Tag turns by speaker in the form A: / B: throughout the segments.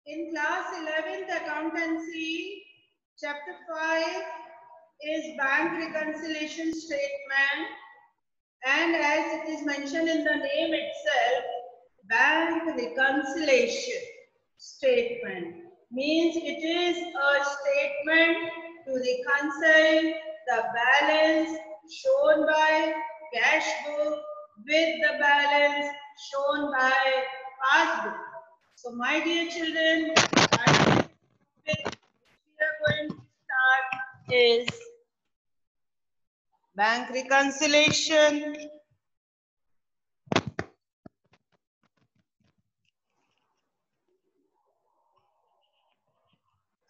A: In class 11th accountancy, chapter 5 is bank reconciliation statement, and as it is mentioned in the name itself, bank reconciliation statement means it is a statement to reconcile the balance shown by cash book with the balance shown by passbook. So my dear children, I we are going to start is bank reconciliation.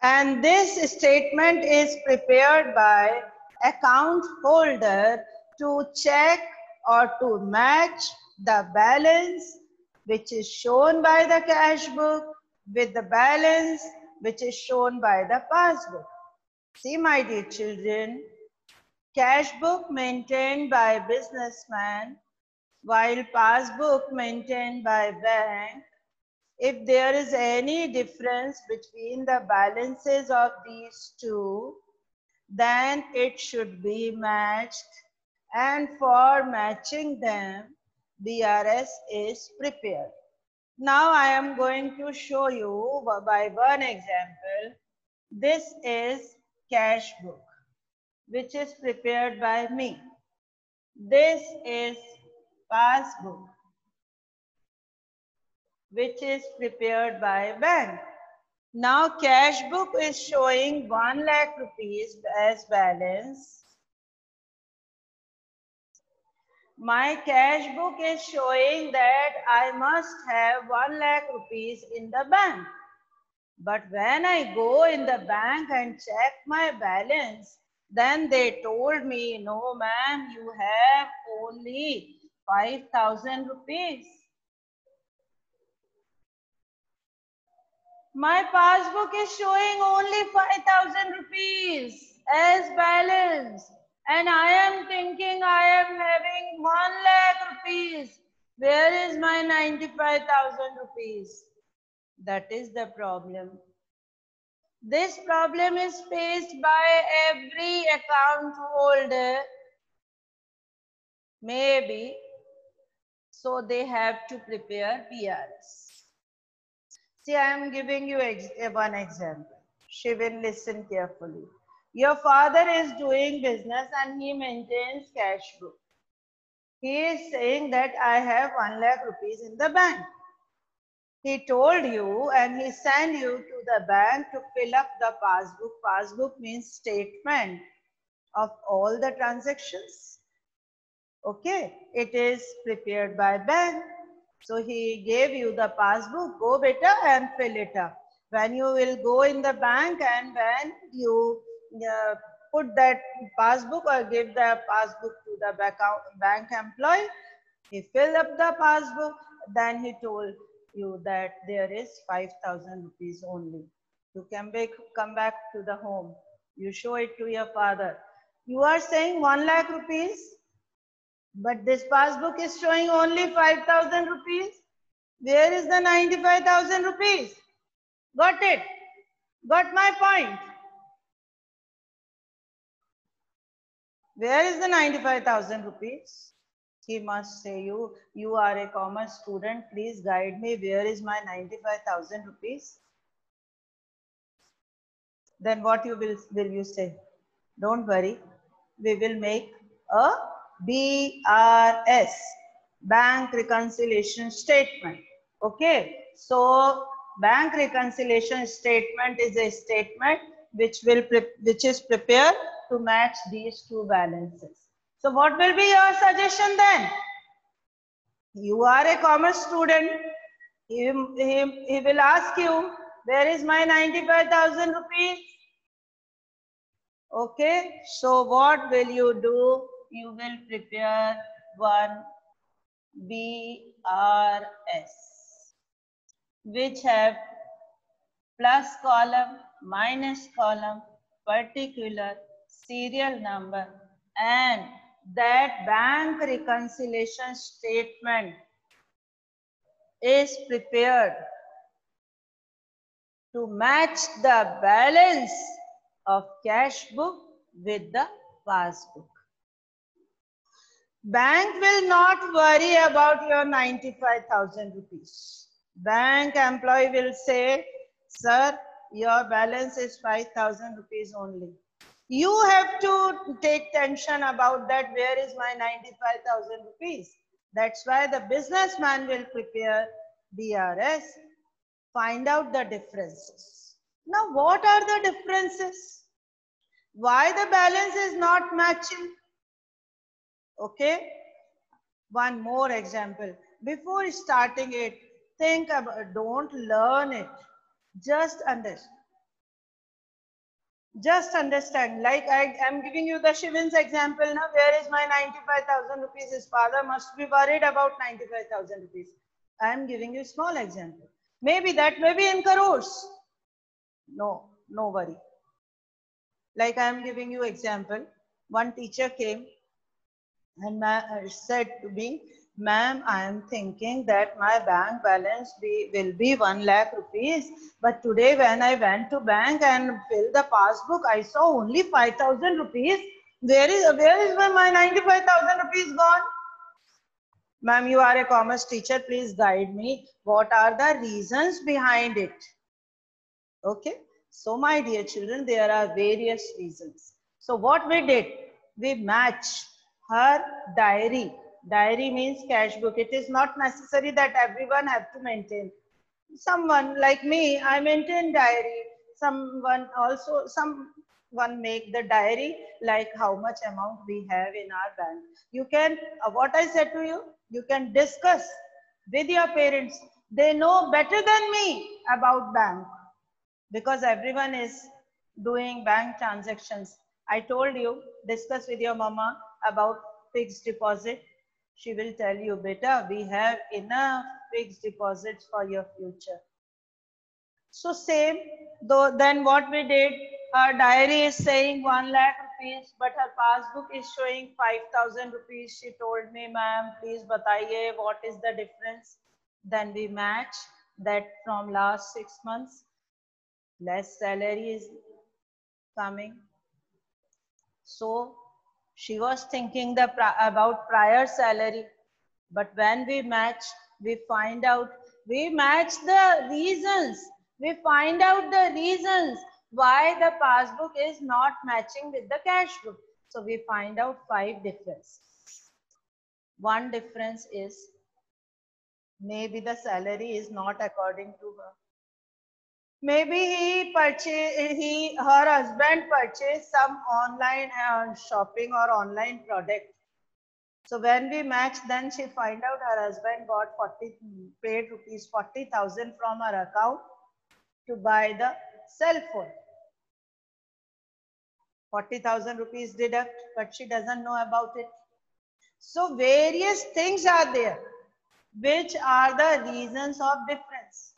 A: And this statement is prepared by account holder to check or to match the balance which is shown by the cash book with the balance which is shown by the passbook. See, my dear children, cash book maintained by businessman while passbook maintained by bank. If there is any difference between the balances of these two, then it should be matched, and for matching them, BRS is prepared. Now I am going to show you by one example. This is cash book, which is prepared by me. This is passbook, which is prepared by bank. Now cash book is showing 1 lakh rupees as balance. My cash book is showing that I must have 1 lakh rupees in the bank. But when I go in the bank and check my balance, then they told me, no ma'am, you have only 5,000 rupees. My passbook is showing only 5,000 rupees as balance. And I am thinking I am having 1 lakh rupees. Where is my 95,000 rupees? That is the problem. This problem is faced by every account holder. Maybe. So they have to prepare BRS. See, I am giving you one example. She will listen carefully. Your father is doing business and he maintains cash book. He is saying that I have 1 lakh rupees in the bank. He told you and he sent you to the bank to fill up the passbook. Passbook means statement of all the transactions. Okay, it is prepared by bank. So he gave you the passbook, go beta and fill it up. When you will go in the bank and when you put that passbook or give the passbook to the bank employee, he filled up the passbook, then he told you that there is 5,000 rupees only. You can come back to the home. You show it to your father. You are saying 1 lakh rupees, but this passbook is showing only 5,000 rupees. Where is the 95,000 rupees? Got it? Got my point? Where is the 95,000 rupees? He must say you are a commerce student. Please guide me. Where is my 95,000 rupees? Then what will you say? Don't worry. We will make a BRS, bank reconciliation statement. Okay. So bank reconciliation statement is a statement which is prepared to match these two balances. So what will be your suggestion then? You are a commerce student. He will ask you, where is my 95,000 rupees? Okay, so what will you do? You will prepare one BRS, which have plus column, minus column, particular, serial number, and that bank reconciliation statement is prepared to match the balance of cash book with the passbook. Bank will not worry about your 95,000 rupees. Bank employee will say, sir, your balance is 5,000 rupees only. You have to take tension about that. Where is my 95,000 rupees? That's why the businessman will prepare BRS, find out the differences. Now, what are the differences? Why the balance is not matching? Okay. One more example. Before starting it, think about, don't learn it. Just understand. Just understand. Like I am giving you the Shivin's example now. Where is my 95,000 rupees? His father must be worried about 95,000 rupees. I am giving you a small example. Maybe that may be in crores. No, no worry. Like I am giving you example. One teacher came and said to me, ma'am, I am thinking that my bank balance will be 1 lakh rupees. But today when I went to bank and filled the passbook, I saw only 5,000 rupees. Where is my 95,000 rupees gone? Ma'am, you are a commerce teacher. Please guide me. What are the reasons behind it? Okay. So my dear children, there are various reasons. So what we did, we matched her diary. Diary means cash book. It is not necessary that everyone have to maintain. Someone like me, I maintain diary. Someone make the diary like how much amount we have in our bank. You can, what I said to you, you can discuss with your parents. They know better than me about bank, because everyone is doing bank transactions. I told you, discuss with your mama about fixed deposit. She will tell you, beta, we have enough fixed deposits for your future. So same, though then what we did, her diary is saying 1 lakh rupees, but her passbook is showing 5,000 rupees. She told me, ma'am, please bataiye, what is the difference? Then we match that from last 6 months. Less salary is coming. So she was thinking about prior salary. But when we match, we find out, we match the reasons. We find out the reasons why the passbook is not matching with the cash book. So we find out 5 differences. One difference is maybe the salary is not according to her. Maybe her husband purchased some online shopping or online product. So when we match, then she find out her husband paid rupees 40,000 from her account to buy the cell phone. 40,000 rupees deduct, but she doesn't know about it. So various things are there, which are the reasons of difference.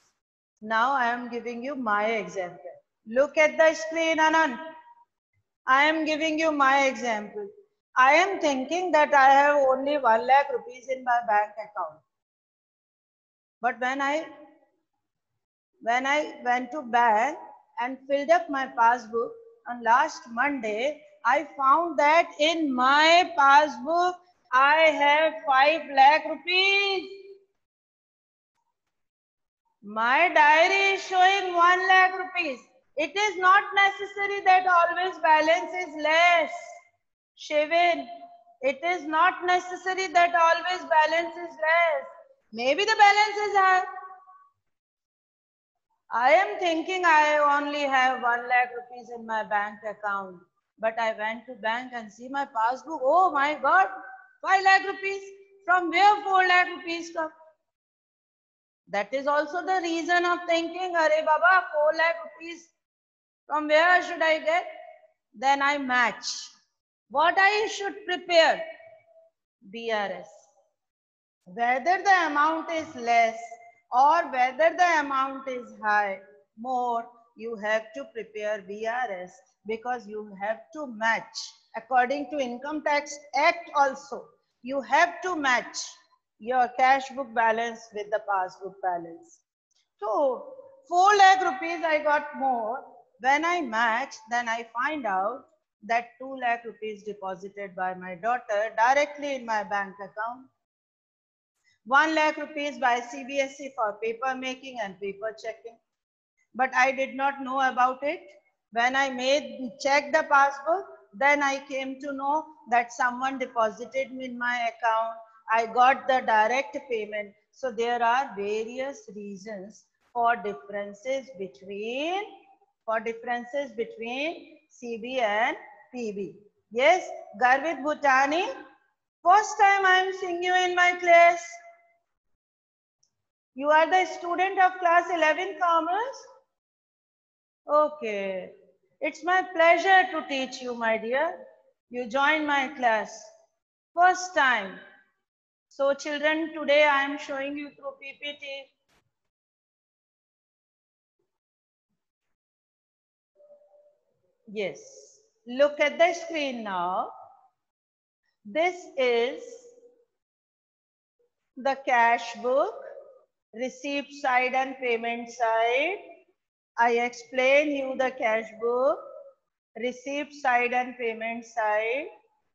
A: Now I am giving you my example. Look at the screen, Anand. I am giving you my example. I am thinking that I have only 1 lakh rupees in my bank account. But when I went to bank and filled up my passbook on last Monday, I found that in my passbook, I have 5 lakh rupees. My diary is showing 1 lakh rupees. It is not necessary that always balance is less. Shivin, it is not necessary that always balance is less. Maybe the balance is high. I am thinking I only have 1 lakh rupees in my bank account. But I went to bank and see my passbook. Oh my God, 5 lakh rupees. From where 4 lakh rupees come? That is also the reason of thinking, Arey Baba, 4 lakh rupees, from where should I get? Then I match. What I should prepare? BRS. Whether the amount is less or whether the amount is high, more, you have to prepare BRS, because you have to match. According to Income Tax Act also, you have to match your cash book balance with the passbook balance. So 4 lakh rupees I got more. When I match, then I find out that 2 lakh rupees deposited by my daughter directly in my bank account. 1 lakh rupees by CBSE for paper making and paper checking. But I did not know about it. When I checked the passbook, then I came to know that someone deposited me in my account. I got the direct payment. So there are various reasons for differences between CB and PB. Yes, Garvit Bhutani, first time I am seeing you in my class. You are the student of class 11 commerce? Okay. It's my pleasure to teach you, my dear. You join my class. First time. So children, today I am showing you through PPT. Yes. Look at the screen now. This is the cash book, receipt side and payment side. I explain you the cash book, receipt side and payment side.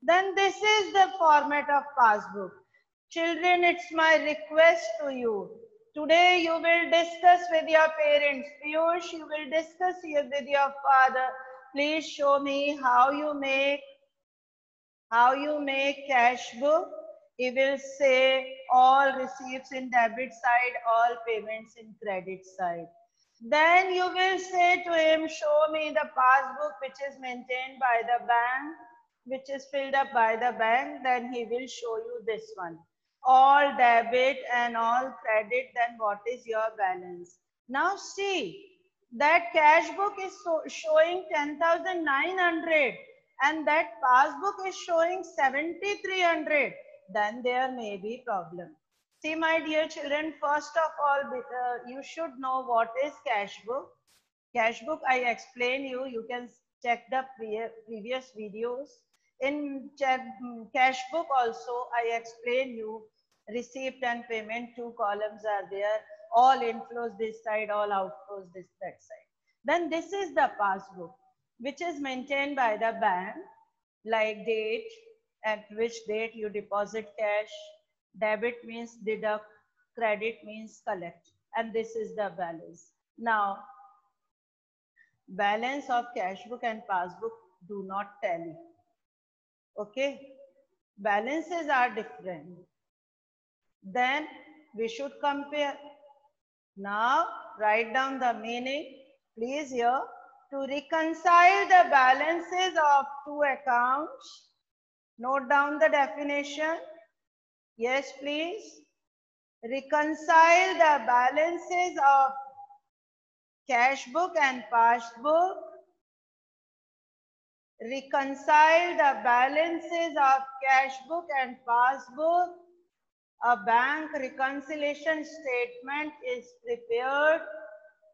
A: Then this is the format of passbook. Children, it's my request to you. Today you will discuss with your parents. Piyush, you will discuss here with your father. Please show me how you make cash book. He will say all receipts in debit side, all payments in credit side. Then you will say to him, show me the passbook which is maintained by the bank, which is filled up by the bank. Then he will show you this one. All debit and all credit, then what is your balance? Now see, that cash book is showing 10,900 and that passbook is showing 7,300. Then there may be problem. See, my dear children, first of all, you should know what is cash book. Cash book, I explain you. You can check the previous videos. In cash book also, I explain you receipt and payment. 2 columns are there. All inflows this side, all outflows that side. Then this is the passbook, which is maintained by the bank, like date, at which date you deposit cash. Debit means deduct, credit means collect, and this is the balance. Now, balance of cash book and passbook do not tally. Okay, balances are different. Then we should compare. Now, write down the meaning. Please here, to reconcile the balances of 2 accounts. Note down the definition. Yes, please. Reconcile the balances of cash book and passbook. Reconcile the balances of cash book and passbook. A bank reconciliation statement is prepared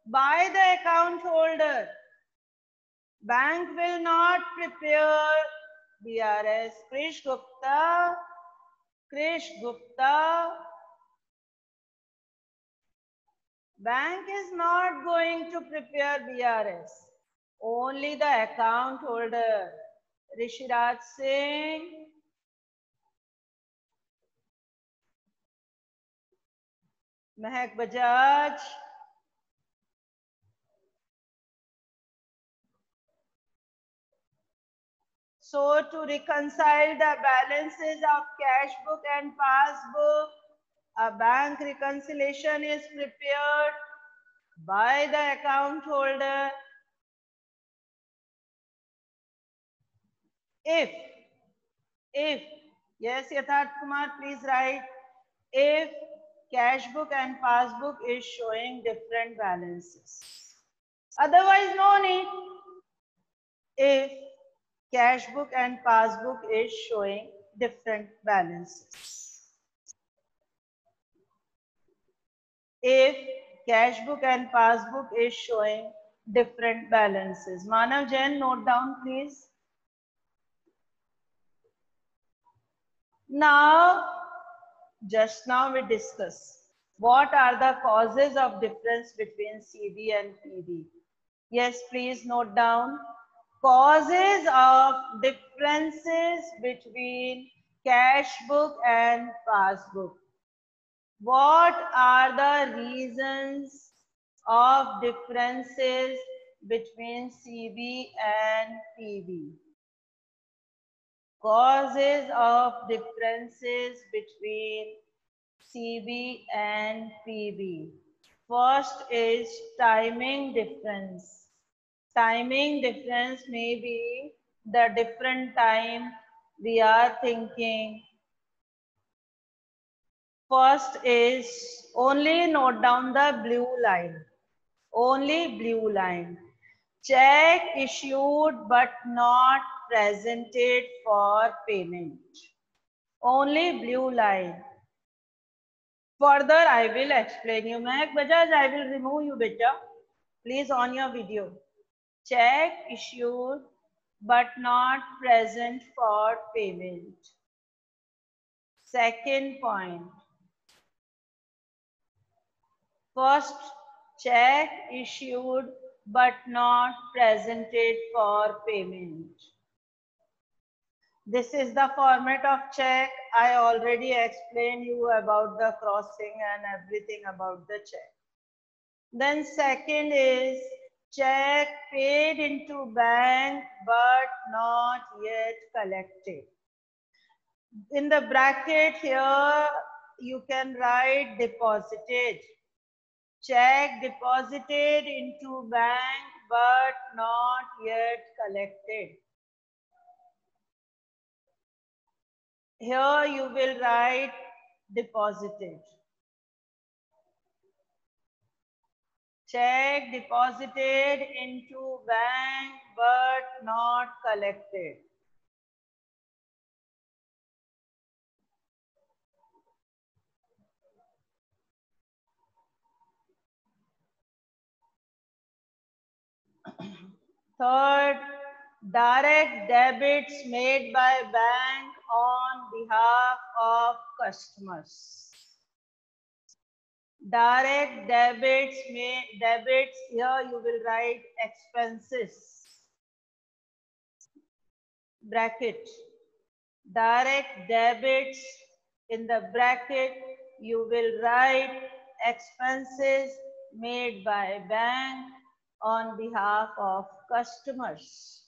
A: by the account holder. Bank will not prepare. BRS Krish Gupta. Bank is not going to prepare BRS. Only the account holder. Rishiraj Singh. Mehak Bajaj. So to reconcile the balances of cash book and passbook, a bank reconciliation is prepared by the account holder. If, yes, Yatharth Kumar, please write, if cash book and passbook is showing different balances. Otherwise, no need. If cash book and passbook is showing different balances. If cash book and passbook is showing different balances. Manav Jain, note down please. Now, just now we discuss. What are the causes of difference between CB and PB? Yes, please note down. Causes of differences between cash book and passbook. What are the reasons of differences between CB and PB? Causes of differences between CB and PB. First is timing difference. Timing difference may be the different time we are thinking. First is only note down the blue line. Only blue line. Check issued but not presented for payment. Only blue line. Further, I will explain you. Mehak Bajaj, I will remove you, beta. Please on your video. Check issued but not present for payment. Second point. First, check issued but not presented for payment. This is the format of check. I already explained you about the crossing and everything about the check. Then second is check paid into bank but not yet collected. In the bracket here, you can write deposited. Check deposited into bank but not yet collected. Here you will write deposited. Check deposited into bank but not collected. Third, direct debits made by bank on behalf of customers. Direct debits here you will write expenses. Bracket. Direct debits in the bracket you will write expenses made by bank on behalf of customers.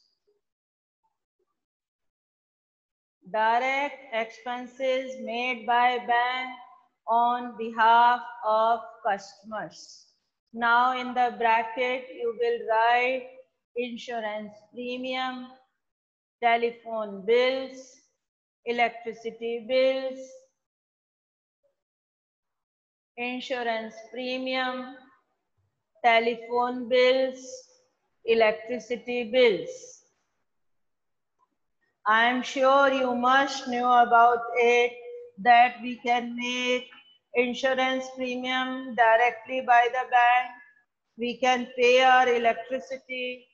A: Direct expenses made by bank on behalf of customers. Now in the bracket you will write insurance premium, telephone bills, electricity bills, insurance premium, telephone bills, electricity bills. I am sure you must know about it that we can make insurance premium directly by the bank. We can pay our electricity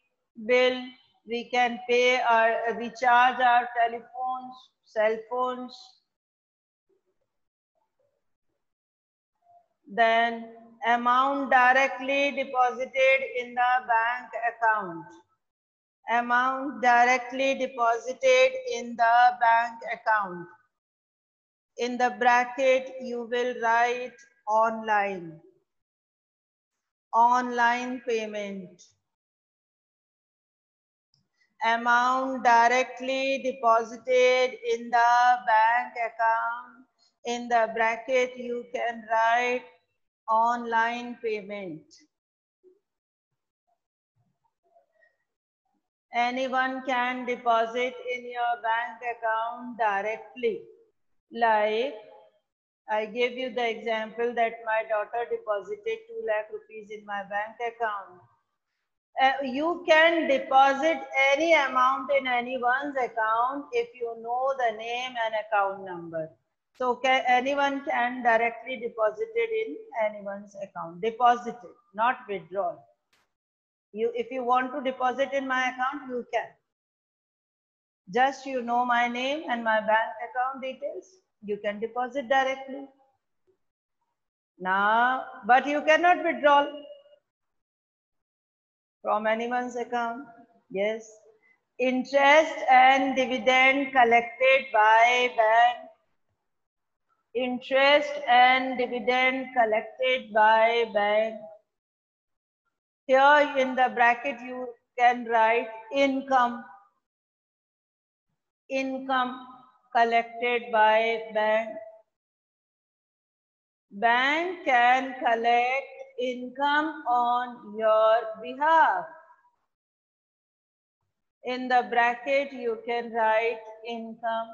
A: bill. We can pay our recharge our telephones, cell phones. Then amount directly deposited in the bank account. Amount directly deposited in the bank account. In the bracket, you will write online. Online payment. Amount directly deposited in the bank account. In the bracket, you can write online payment. Anyone can deposit in your bank account directly. Like, I gave you the example that my daughter deposited 2 lakh rupees in my bank account. You can deposit any amount in anyone's account if you know the name and account number. So anyone can directly deposit it in anyone's account. Deposited, not withdrawn. If you want to deposit in my account, you can. Just you know my name and my bank account details, you can deposit directly. Now, but you cannot withdraw from anyone's account. Yes. Interest and dividend collected by bank. Interest and dividend collected by bank. Here in the bracket you can write income. Income collected by bank. Bank can collect income on your behalf. In the bracket you can write income.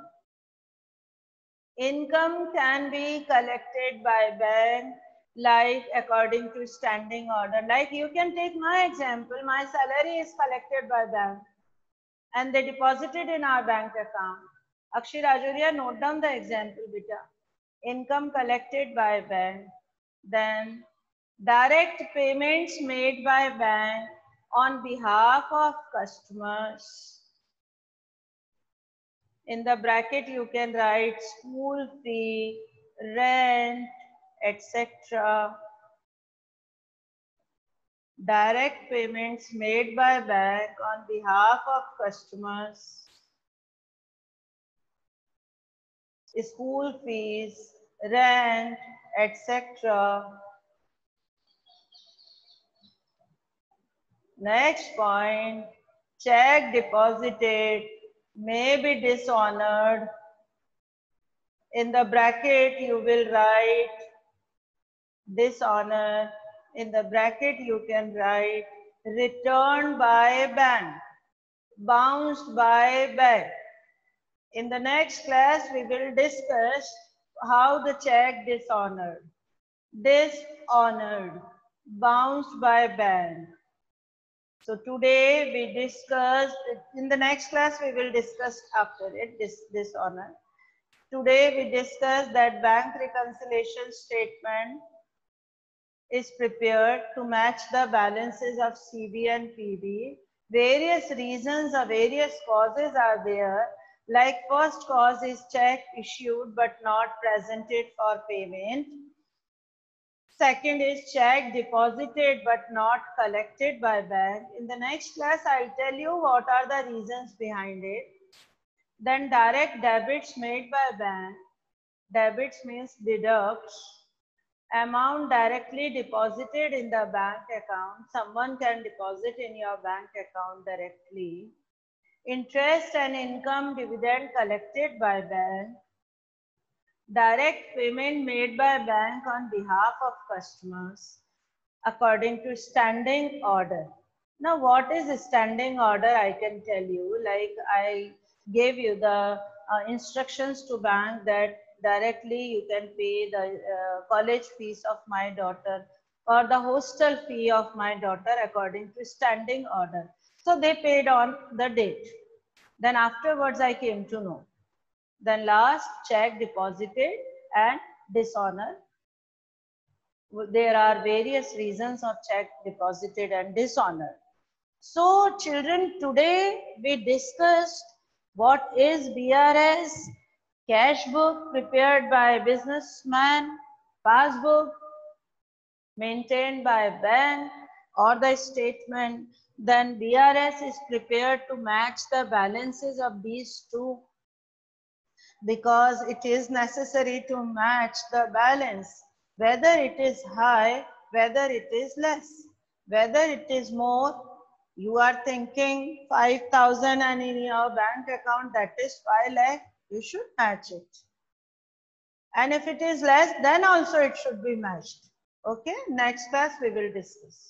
A: Income can be collected by bank like according to standing order. Like you can take my example, my salary is collected by bank and they deposited in our bank account. Akshi Rajoria, note down the example, beta. Income collected by bank, then direct payments made by bank on behalf of customers. In the bracket you can write school fee, rent, etc. Direct payments made by bank on behalf of customers. School fees, rent, etc. Next point, check deposited may be dishonored. In the bracket you will write dishonor. In the bracket you can write returned by bank, bounced by bank. In the next class we will discuss how the check dishonored, bounced by bank. So today we discussed, in the next class we will discuss after it, dishonor. Today we discussed that bank reconciliation statement is prepared to match the balances of CB and PB. Various reasons or various causes are there. Like first cause is check issued but not presented for payment. Second is check deposited but not collected by bank. In the next class, I'll tell you what are the reasons behind it. Then direct debits made by bank. Debits means deducts. Amount directly deposited in the bank account. Someone can deposit in your bank account directly. Interest and income dividend collected by bank. Direct payment made by bank on behalf of customers according to standing order. Now, what is a standing order? I can tell you, like I gave you the instructions to bank that directly you can pay the college fees of my daughter or the hostel fee of my daughter according to standing order. So they paid on the date. Then afterwards I came to know. Then last, check deposited and dishonor. There are various reasons of check deposited and dishonor. So children, today we discussed what is BRS, cash book prepared by businessman, passbook maintained by bank or the statement. Then BRS is prepared to match the balances of these two, because it is necessary to match the balance, whether it is high, whether it is less, whether it is more. You are thinking 5,000 and in your bank account that is 5 lakh, you should match it. And if it is less, then also it should be matched. Okay, next class we will discuss.